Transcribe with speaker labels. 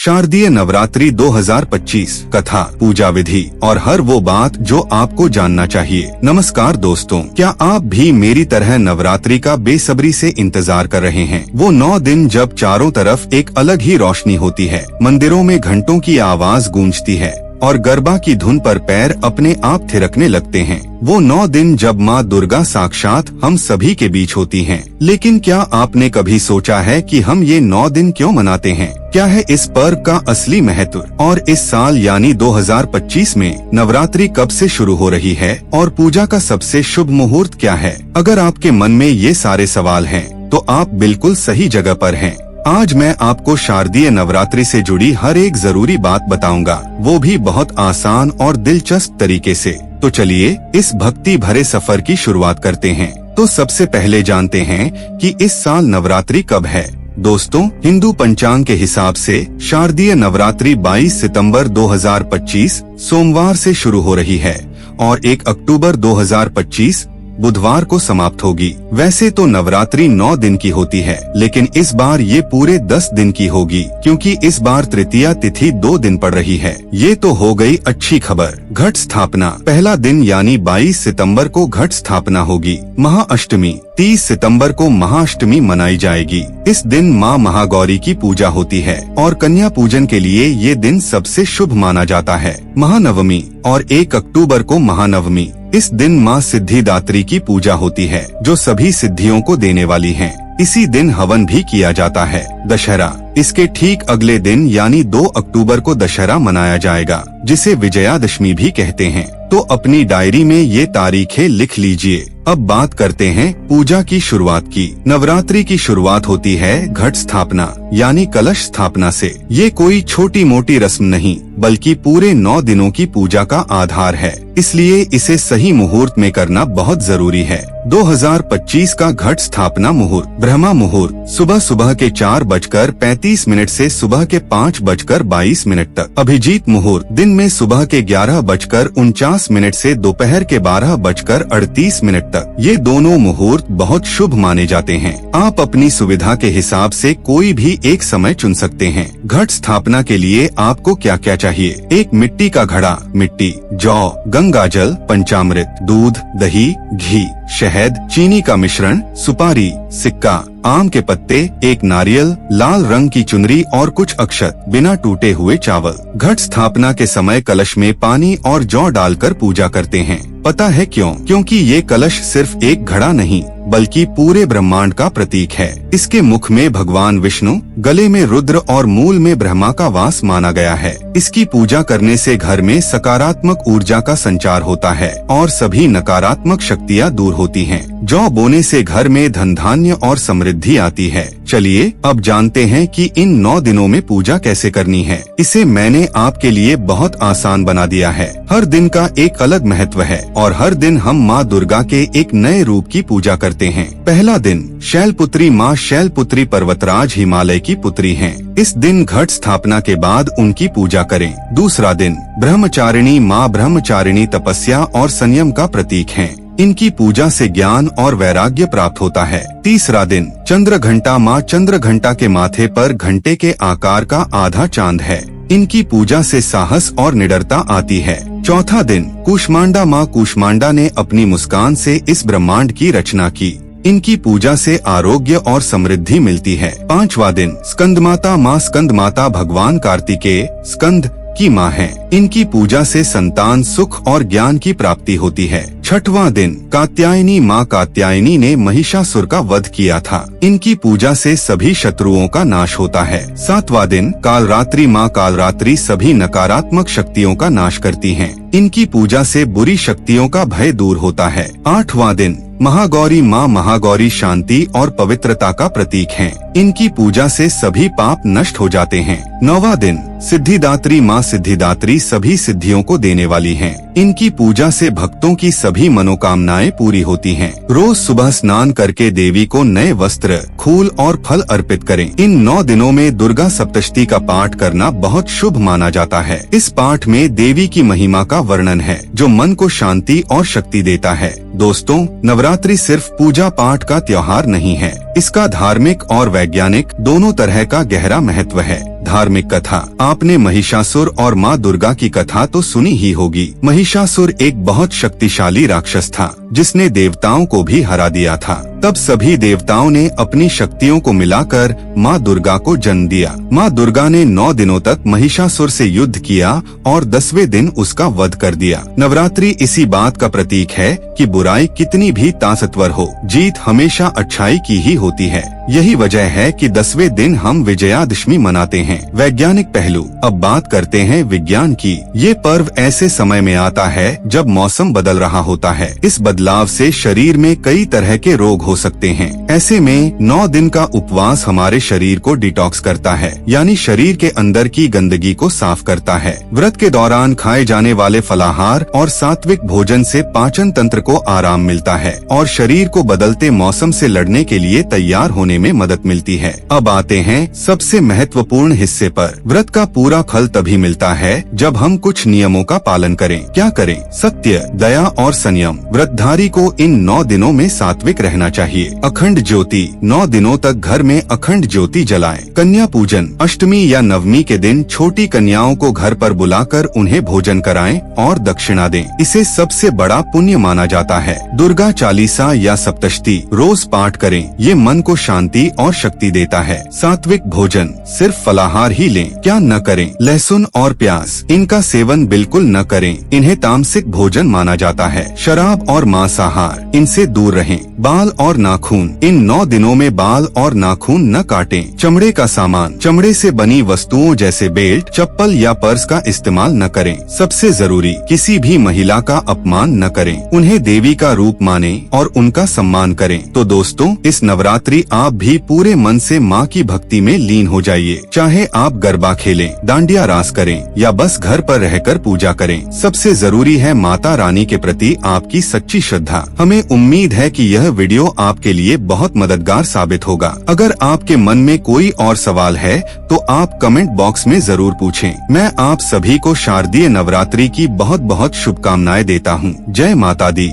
Speaker 1: शारदीय नवरात्रि 2025 कथा, पूजा विधि और हर वो बात जो आपको जानना चाहिए। नमस्कार दोस्तों, क्या आप भी मेरी तरह नवरात्रि का बेसब्री से इंतजार कर रहे हैं? वो 9 दिन जब चारों तरफ एक अलग ही रोशनी होती है, मंदिरों में घंटों की आवाज गूंजती है और गरबा की धुन पर पैर अपने आप थिरकने लगते हैं। वो 9 दिन जब माँ दुर्गा साक्षात हम सभी के बीच होती हैं। लेकिन क्या आपने कभी सोचा है कि हम ये 9 दिन क्यों मनाते हैं? क्या है इस पर्व का असली महत्व? और इस साल यानी 2025 में नवरात्रि कब से शुरू हो रही है और पूजा का सबसे शुभ मुहूर्त क्या है? अगर आपके मन में ये सारे सवाल हैं, तो आप बिल्कुल सही जगह पर हैं। आज मैं आपको शारदीय नवरात्रि से जुड़ी हर एक जरूरी बात बताऊंगा, वो भी बहुत आसान और दिलचस्प तरीके से। तो चलिए इस भक्ति भरे सफर की शुरुआत करते हैं। तो सबसे पहले जानते हैं कि इस साल नवरात्रि कब है। दोस्तों, हिंदू पंचांग के हिसाब से शारदीय नवरात्रि 22 सितंबर 2025 सोमवार से शुरू हो रही है और 1 अक्टूबर 2025 बुधवार को समाप्त होगी। वैसे तो नवरात्रि 9 दिन की होती है, लेकिन इस बार ये पूरे 10 दिन की होगी, क्योंकि इस बार तृतीया तिथि 2 दिन पड़ रही है। ये तो हो गई अच्छी खबर। घट स्थापना पहला दिन यानी 22 सितंबर को घट स्थापना होगी। महाअष्टमी 30 सितंबर को महाअष्टमी मनाई जाएगी। इस दिन माँ महागौरी की पूजा होती है और कन्या पूजन के लिए ये दिन सबसे शुभ माना जाता है। महानवमी और 1 अक्टूबर को महानवमी। इस दिन माँ सिद्धिदात्री की पूजा होती है, जो सभी सिद्धियों को देने वाली है। इसी दिन हवन भी किया जाता है। दशहरा इसके ठीक अगले दिन यानी 2 अक्टूबर को दशहरा मनाया जाएगा, जिसे विजयादशमी भी कहते हैं। तो अपनी डायरी में ये तारीखें लिख लीजिए। अब बात करते हैं पूजा की शुरुआत की। नवरात्रि की शुरुआत होती है घट स्थापना यानी कलश स्थापना से। ये कोई छोटी मोटी रस्म नहीं, बल्कि पूरे 9 दिनों की पूजा का आधार है। इसलिए इसे सही मुहूर्त में करना बहुत जरूरी है। 2025 का घट स्थापना मुहूर्त ब्रह्मा मुहूर्त सुबह सुबह के 4:35 से सुबह के 5:22 तक। अभिजीत मुहूर्त दिन में सुबह के 11:49 से दोपहर के 12:38 तक। ये दोनों मुहूर्त बहुत शुभ माने जाते हैं। आप अपनी सुविधा के हिसाब से कोई भी एक समय चुन सकते हैं। घट स्थापना के लिए आपको क्या क्या चाहिए? एक मिट्टी का घड़ा, मिट्टी, जौ, गंगाजल, पंचामृत, दूध, दही, घी, शहद, चीनी का मिश्रण, सुपारी, सिक्का, आम के पत्ते, एक नारियल, लाल रंग की चुनरी और कुछ अक्षत, बिना टूटे हुए चावल। घट स्थापना के समय कलश में पानी और जौ डालकर पूजा करते हैं। पता है क्यों? क्योंकि ये कलश सिर्फ एक घड़ा नहीं, बल्कि पूरे ब्रह्मांड का प्रतीक है। इसके मुख में भगवान विष्णु, गले में रुद्र और मूल में ब्रह्मा का वास माना गया है। इसकी पूजा करने से घर में सकारात्मक ऊर्जा का संचार होता है और सभी नकारात्मक शक्तियाँ दूर होती हैं। जौ बोने से घर में धन धान्य और समृद्धि आती है। चलिए अब जानते हैं कि इन 9 दिनों में पूजा कैसे करनी है। इसे मैंने आपके लिए बहुत आसान बना दिया है। हर दिन का एक अलग महत्व है और हर दिन हम माँ दुर्गा के एक नए रूप की पूजा करते हैं। पहला दिन शैलपुत्री माँ शैलपुत्री पर्वतराज हिमालय की पुत्री हैं। इस दिन घट स्थापना के बाद उनकी पूजा करें। दूसरा दिन ब्रह्मचारिणी माँ ब्रह्मचारिणी तपस्या और संयम का प्रतीक हैं। इनकी पूजा से ज्ञान और वैराग्य प्राप्त होता है। तीसरा दिन चंद्रघंटा माँ चंद्रघंटा के माथे पर घंटे के आकार का आधा चांद है। इनकी पूजा से साहस और निडरता आती है। चौथा दिन कूष्मांडा माँ कूष्मांडा ने अपनी मुस्कान से इस ब्रह्मांड की रचना की। इनकी पूजा से आरोग्य और समृद्धि मिलती है। पांचवा दिन स्कंदमाता माँ स्कंदमाता भगवान कार्तिकेय स्कंद की माँ है। इनकी पूजा से संतान, सुख और ज्ञान की प्राप्ति होती है। छठवां दिन कात्यायनी माँ कात्यायनी ने महिषासुर का वध किया था। इनकी पूजा से सभी शत्रुओं का नाश होता है। सातवां दिन कालरात्रि माँ कालरात्रि सभी नकारात्मक शक्तियों का नाश करती हैं। इनकी पूजा से बुरी शक्तियों का भय दूर होता है। आठवां दिन महागौरी माँ महागौरी शांति और पवित्रता का प्रतीक हैं। इनकी पूजा से सभी पाप नष्ट हो जाते हैं। 9वां दिन सिद्धिदात्री माँ सिद्धिदात्री सभी सिद्धियों को देने वाली हैं। इनकी पूजा से भक्तों की सभी मनोकामनाएं पूरी होती हैं। रोज सुबह स्नान करके देवी को नए वस्त्र, फूल और फल अर्पित करें। इन 9 दिनों में दुर्गा सप्तशती का पाठ करना बहुत शुभ माना जाता है। इस पाठ में देवी की महिमा का वर्णन है, जो मन को शांति और शक्ति देता है। दोस्तों, नवरात्रि सिर्फ पूजा पाठ का त्योहार नहीं है। इसका धार्मिक और वैज्ञानिक दोनों तरह का गहरा महत्व है। धार्मिक कथा। आपने महिषासुर और माँ दुर्गा की कथा तो सुनी ही होगी। महिषासुर एक बहुत शक्तिशाली राक्षस था जिसने देवताओं को भी हरा दिया था। तब सभी देवताओं ने अपनी शक्तियों को मिलाकर माँ दुर्गा को जन्म दिया। माँ दुर्गा ने 9 दिनों तक महिषासुर से युद्ध किया और 10वें दिन उसका वध कर दिया। नवरात्रि इसी बात का प्रतीक है कि बुराई कितनी भी ताकतवर हो, जीत हमेशा अच्छाई की ही होती है। यही वजह है कि 10वें दिन हम विजयादशमी मनाते हैं। वैज्ञानिक पहलू। अब बात करते हैं विज्ञान की। ये पर्व ऐसे समय में आता है जब मौसम बदल रहा होता है। इस बदलाव से शरीर में कई तरह के रोग हो सकते हैं। ऐसे में 9 दिन का उपवास हमारे शरीर को डिटॉक्स करता है, यानी शरीर के अंदर की गंदगी को साफ करता है। व्रत के दौरान खाए जाने वाले फलाहार और सात्विक भोजन से पाचन तंत्र को आराम मिलता है और शरीर को बदलते मौसम से लड़ने के लिए तैयार होने में मदद मिलती है। अब आते हैं सबसे महत्वपूर्ण हिस्से पर। व्रत का पूरा फल तभी मिलता है जब हम कुछ नियमों का पालन करें। क्या करें? सत्य, दया और संयम। व्रतधारी को इन 9 दिनों में सात्विक रहना चाहिए। अखंड ज्योति। 9 दिनों तक घर में अखंड ज्योति जलाएं। कन्या पूजन। अष्टमी या नवमी के दिन छोटी कन्याओं को घर पर बुलाकर उन्हें भोजन कराएं और दक्षिणा दें। इसे सबसे बड़ा पुण्य माना जाता है। दुर्गा चालीसा या सप्तशती रोज पाठ करें। ये मन को शांति और शक्ति देता है। सात्विक भोजन। सिर्फ फलाहार ही लें। क्या न करें? लहसुन और प्याज, इनका सेवन बिल्कुल न करें। इन्हें तामसिक भोजन माना जाता है। शराब और मांसाहार, इनसे दूर रहें। बाल और नाखून। इन 9 दिनों में बाल और नाखून न काटें। चमड़े का सामान। चमड़े से बनी वस्तुओं जैसे बेल्ट, चप्पल या पर्स का इस्तेमाल न करें। सबसे जरूरी, किसी भी महिला का अपमान न करें। उन्हें देवी का रूप माने और उनका सम्मान करें। तो दोस्तों, इस नवरात्रि आप भी पूरे मन से माँ की भक्ति में लीन हो जाइए। चाहे आप गरबा खेलें, डांडिया रास करें या बस घर पर रहकर पूजा करें, सबसे जरूरी है माता रानी के प्रति आपकी सच्ची श्रद्धा। हमें उम्मीद है कि यह वीडियो आपके लिए बहुत मददगार साबित होगा। अगर आपके मन में कोई और सवाल है तो आप कमेंट बॉक्स में जरूर पूछें। मैं आप सभी को शारदीय नवरात्रि की बहुत बहुत शुभकामनाएं देता हूँ। जय माता दी।